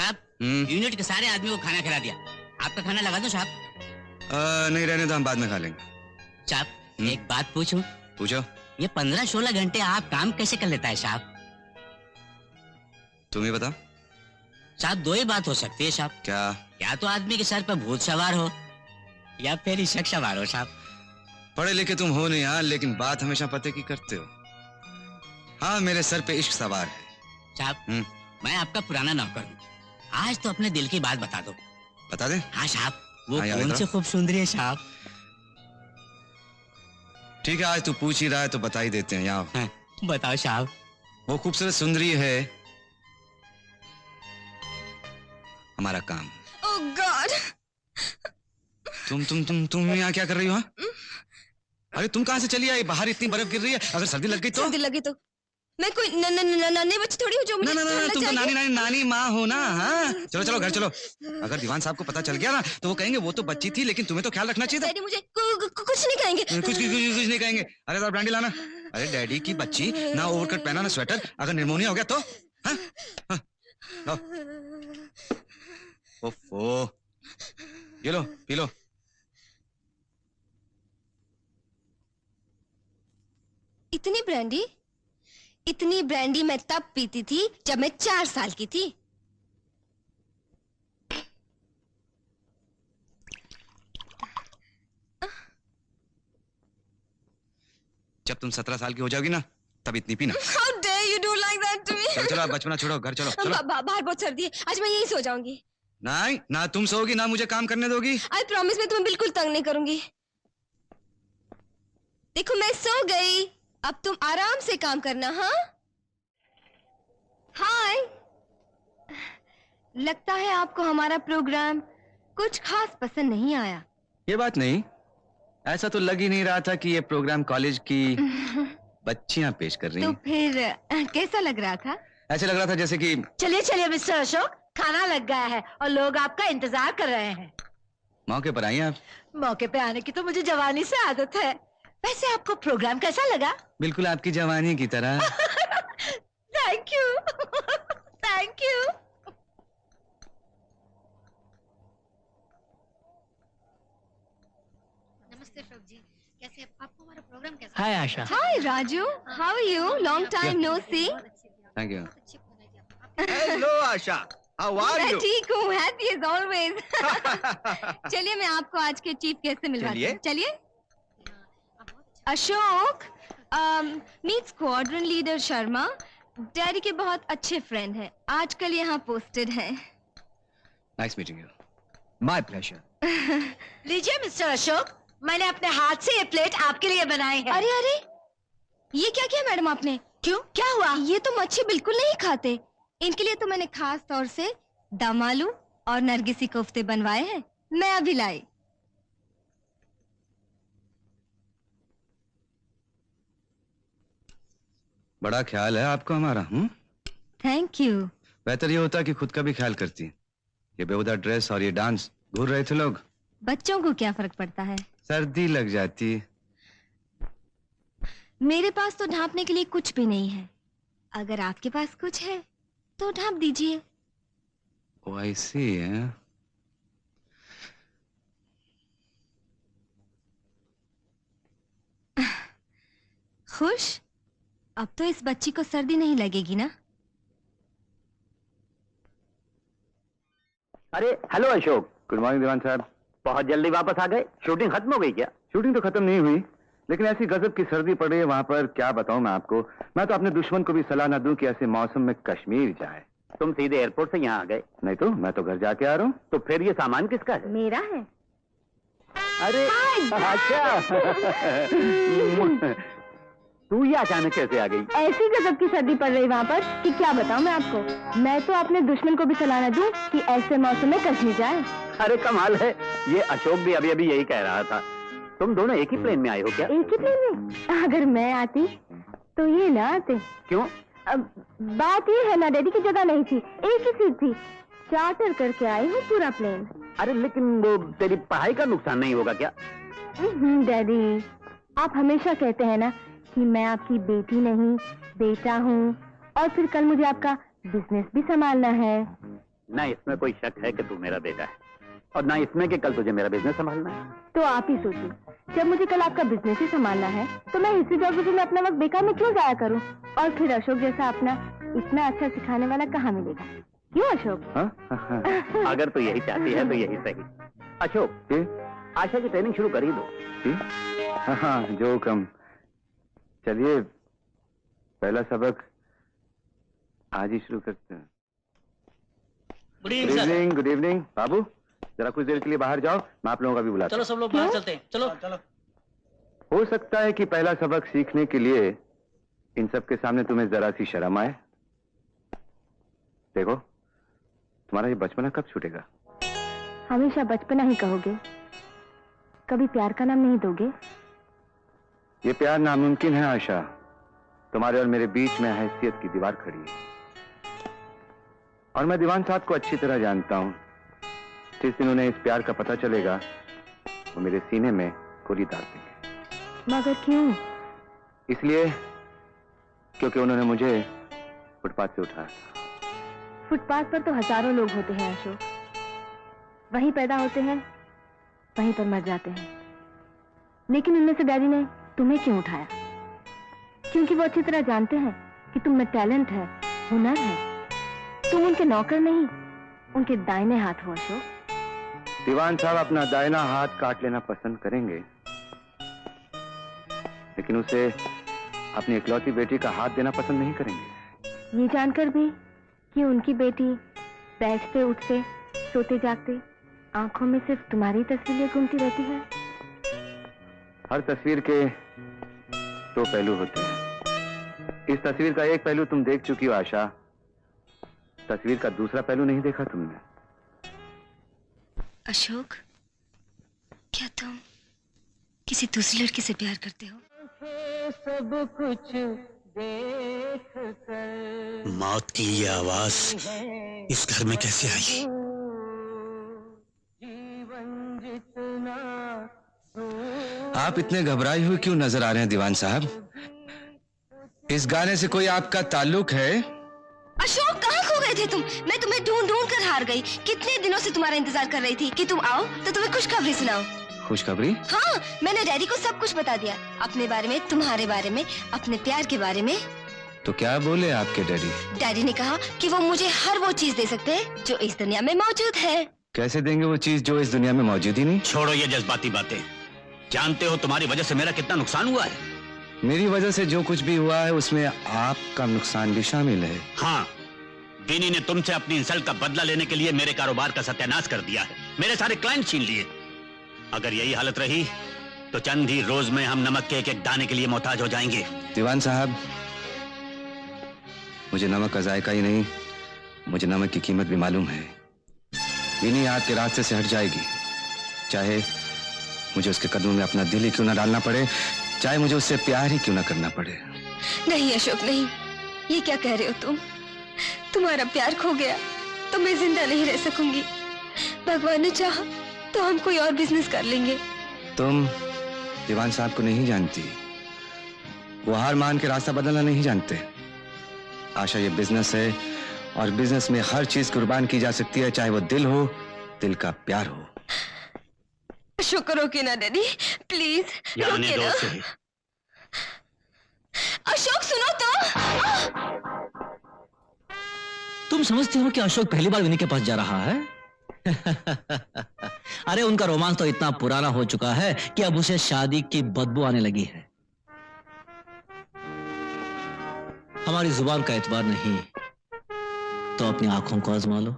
साहब, यूनिट के सारे आदमी को खाना खिला दिया। आपका खाना लगा दो साहब? नहीं रहने दो, हम बाद में खा लेंगे। साहब, एक बात पूछूं? पूछो। ये 15-16 घंटे आप काम कैसे कर लेता है साहब? तुम ही बताओ। साहब, दो ही बात हो सकती है साहब। क्या? या तो आदमी के सर पर भूत सवार हो, या फिर इशक सवार हो साहब। पढ़े लिखे तुम हो नहीं यार, लेकिन बात हमेशा पते की करते हो। हाँ, मेरे सर पे इश्क सवार है। साहब, मैं आपका पुराना नौकर हूँ। आज तो अपने दिल की बात बता दो। बता दे? हाँ साहब, वो हाँ, कौन सी खूब सुंदरी है साहब? ठीक है, आज तू पूछ ही रहा है तो बता ही देते हैं। यहाँ हाँ, बताओ साहब। वो खूबसूरत सुंदरी है हमारा काम। ओह गॉड! तुम यहाँ क्या कर रही हो? हाँ? अरे तुम कहाँ से चली आई? बाहर इतनी बर्फ गिर रही है, अगर सर्दी लग गई तो? सर्दी लगी तो मैं कोई नन्हे बच्चे थोड़ी हूँ जो मुझे ना, ठंड लग तुम तो जाएगी। नानी माँ हो ना। हाँ, चलो घर चलो। अगर दीवान साहब को पता चल गया ना तो वो कहेंगे वो तो बच्ची थी, लेकिन तुम्हें तो ख्याल रखना चाहिए था। डैडी मुझे कुछ नहीं कहेंगे। कुछ नहीं कहेंगे। अरे जरा ब्रांडी लाना। अरे डैडी की बच्ची, ना ओवरकोट पहना ना स्वेटर, अगर निमोनिया हो गया तो? हाँ? लो। ओफो, ये लो, पी लो। इतनी ब्रांडी मैं तब पीती थी जब मैं 4 साल की थी। जब तुम 17 साल की हो जाओगी ना तब इतनी पीना। How dare you do like that to me? चलो आप बचपना छोड़ो, घर चलो। बाहर बहुत सर्दी है, आज मैं यहीं सो जाऊंगी। नहीं, ना तुम सोओगी ना मुझे काम करने दोगी। I promise मैं तुम्हें बिल्कुल तंग नहीं करूंगी। देखो मैं सो गई, अब तुम आराम से काम करना। हाँ? हाय, लगता है आपको हमारा प्रोग्राम कुछ खास पसंद नहीं आया। ये बात नहीं, ऐसा तो लग ही नहीं रहा था कि ये प्रोग्राम कॉलेज की बच्चियां पेश कर रही हैं। तो फिर कैसा लग रहा था? ऐसे लग रहा था जैसे कि चलिए मिस्टर अशोक, खाना लग गया है और लोग आपका इंतजार कर रहे हैं। मौके पर आई आप। मौके पे आने की तो मुझे जवानी से आदत है। वैसे आपको प्रोग्राम कैसा लगा? बिल्कुल आपकी जवानी की तरह। Thank you. Thank you. नमस्ते अशोक जी, कैसे आपको हमारा प्रोग्राम कैसा? Hi Asha. Hi Raju, how are you? Long time no see. Thank you. Hello Asha, how are मैं यू? ठीक हूँ, हैप्पी एज ऑलवेज। चलिए मैं आपको आज के चीफ गेस्ट से मिलवाती हूँ। चलिए। Ashok, meet squadron leader Sharma, daddy के बहुत अच्छे फ्रेंड हैं, आजकल यहाँ पोस्टेड हैं। Nice meeting you. My pleasure. लीजिए मिस्टर अशोक, मैंने अपने हाथ से ये प्लेट आपके लिए बनाई है। अरे अरे, ये क्या किया मैडम आपने? क्यों, क्या हुआ? ये तो मच्छी बिल्कुल नहीं खाते। इनके लिए तो मैंने खास तौर से दम आलू और नरगिसी कोफ्ते बनवाए हैं, मैं अभी लाई। बड़ा ख्याल है आपको हमारा। Thank you. बेहतर ये होता कि खुद का भी ख्याल करती। ये बेहुदा ड्रेस और ये डांस, घूर रहे थे लोग। बच्चों को क्या फर्क पड़ता है? सर्दी लग जाती। मेरे पास तो ढांपने के लिए कुछ भी नहीं है, अगर आपके पास कुछ है तो ढांप दीजिए। ओह आई सी है। खुश? अब तो इस बच्ची को सर्दी नहीं लगेगी ना? अरे हेलो अशोक। गुड मॉर्निंग दीवान साहब। बहुत जल्दी वापस आ गए, शूटिंग खत्म हो गई क्या? शूटिंग तो खत्म नहीं हुई, लेकिन ऐसी गजब की सर्दी पड़ रही है वहाँ पर, क्या बताऊँ मैं आपको। मैं तो अपने दुश्मन को भी सलाह न दूं कि ऐसे मौसम में कश्मीर जाए। तुम सीधे एयरपोर्ट से यहाँ आ गए? नहीं तो मैं तो घर जाके आ रहा हूँ। तो फिर ये सामान किसका है? मेरा है। अरे अच्छा। तू ये अचानक कैसे आ गई? ऐसी गजब की सर्दी पड़ रही वहाँ पर कि क्या बताऊँ मैं आपको। मैं तो अपने दुश्मन को भी सलाह न दूं कि ऐसे मौसम में कश्मीर जाए। अरे कमाल है, ये अशोक भी अभी अभी यही कह रहा था। तुम दोनों एक ही प्लेन में आए हो क्या? एक ही प्लेन में? अगर मैं आती तो ये ना आते। क्यों? अब बात ये है ना, डैडी की जगह नहीं थी, एक ही सीट थी, चार्टर करके आई हूँ पूरा प्लेन। अरे लेकिन वो तेरी पढ़ाई का नुकसान नहीं होगा क्या? डैडी, आप हमेशा कहते हैं ना कि मैं आपकी बेटी नहीं बेटा हूँ, और फिर कल मुझे आपका बिजनेस भी संभालना है। ना इसमें कोई शक है कि तू मेरा बेटा है, और ना इसमें कि कल तुझे मेरा बिजनेस संभालना है। तो आप ही सोचिए, जब मुझे कल आपका बिजनेस ही संभालना है तो मैं हिस्ट्री ज्योग्राफी में अपना वक्त बेकार में क्यों जाया करूं? और फिर अशोक जैसा अपना इतना अच्छा सिखाने वाला कहाँ मिलेगा? क्यों अशोक? अगर तू यही चाहती है तो यही सही। अशोक, आशा की ट्रेनिंग शुरू कर ही दो। हाँ, जो कम। चलिए, पहला सबक आज ही शुरू करते हैं। Good evening sir. Good evening. बाबू, जरा कुछ देर के लिए बाहर जाओ, मैं आप लोगों का भी बुलाता हूं। चलो सब लोग बाहर चलते हैं, चलो चलो। हो सकता है कि पहला सबक सीखने के लिए इन सब के सामने तुम्हें जरा सी शर्म आए। देखो, तुम्हारा ये बचपना कब छूटेगा? हमेशा बचपना ही कहोगे, कभी प्यार का नाम नहीं दोगे? ये प्यार नामुमकिन है आशा। तुम्हारे और मेरे बीच में हैसियत की दीवार खड़ी है, और मैं दीवान साहब को अच्छी तरह जानता हूं। जिस दिन उन्हें इस प्यार का पता चलेगा, वो मेरे सीने में गोली दाग देंगे। मगर क्यों? इसलिए क्योंकि उन्होंने मुझे फुटपाथ से उठाया। फुटपाथ पर तो हजारों लोग होते हैं अशोक, वहीं पैदा होते हैं, वहीं पर मर जाते हैं। लेकिन उनमें से डैडी ने तुम्हें क्यों उठाया? क्योंकि वो अच्छी तरह जानते हैं कि तुम में टैलेंट है, हुनर है। तुम उनके नौकर नहीं, उनके दाहिने हाथ हो अशोक। दीवान साहब अपना दाहिना हाथ काट लेना पसंद करेंगे, लेकिन उसे अपनी इकलौती बेटी का हाथ देना पसंद नहीं करेंगे। ये जानकर भी कि उनकी बेटी बैठते उठते सोते जागते आंखों में सिर्फ तुम्हारी तस्वीरें घूमती रहती है। हर तस्वीर के दो पहलू होते हैं। इस तस्वीर का एक पहलू तुम देख चुकी हो आशा, तस्वीर का दूसरा पहलू नहीं देखा तुमने। अशोक, क्या तुम किसी दूसरी लड़की से प्यार करते हो? सब कुछ देख कर मौत की ये आवाज इस घर में कैसे आई? जीवन जितना आप इतने घबराए हुए क्यों नजर आ रहे हैं दीवान साहब? इस गाने से कोई आपका ताल्लुक है? अशोक, कहाँ खो गए थे तुम? मैं तुम्हें ढूंढ ढूंढ कर हार गई। कितने दिनों से तुम्हारा इंतजार कर रही थी कि तुम आओ तो तुम्हें खुशखबरी सुनाओ। खुशखबरी? हाँ, मैंने डैडी को सब कुछ बता दिया, अपने बारे में, तुम्हारे बारे में, अपने प्यार के बारे में। तो क्या बोले आपके डैडी? डैडी ने कहा कि वो मुझे हर वो चीज दे सकते हैं जो इस दुनिया में मौजूद है। कैसे देंगे वो चीज जो इस दुनिया में मौजूद ही नहीं? छोड़ो ये जज्बाती बातें। जानते हो तुम्हारी वजह से मेरा कितना नुकसान हुआ है? मेरी वजह से जो कुछ भी हुआ है उसमें आपका नुकसान भी शामिल है। हाँ, विनी ने तुमसे अपनी इंसल्ट का बदला लेने के लिए मेरे कारोबार का सत्यानाश कर दिया है, मेरे सारे क्लाइंट छीन लिए। अगर यही हालत रही तो चंद ही रोज में हम नमक के एक एक दाने के लिए मोहताज हो जाएंगे। दीवान साहब, मुझे नमक का जायका ही नहीं, मुझे नमक की कीमत भी मालूम है। विनी आपके रास्ते से हट जाएगी, चाहे मुझे उसके कदमों में अपना दिल ही क्यों ना डालना पड़े, चाहे मुझे उससे प्यार ही क्यों ना करना पड़े। नहीं अशोक, नहीं, ये क्या कह रहे हो तुम? तुम्हारा प्यार खो गया तो मैं जिंदा नहीं रह सकूंगी। भगवान ने चाहा तो हम कोई और बिजनेस कर लेंगे। तुम दीवान साहब को नहीं जानती, वो हार मान के रास्ता बदलना नहीं जानते। आशा, ये बिजनेस है और बिजनेस में हर चीज कुर्बान की जा सकती है, चाहे वो दिल हो, दिल का प्यार हो। शुक्र रोके ना डैडी, प्लीज रोके ना। अशोक सुनो तो। तुम समझते हो कि अशोक पहली बार विनी के पास जा रहा है? अरे उनका रोमांस तो इतना पुराना हो चुका है कि अब उसे शादी की बदबू आने लगी है। हमारी जुबान का एतबार नहीं तो अपनी आंखों को आजमा लो।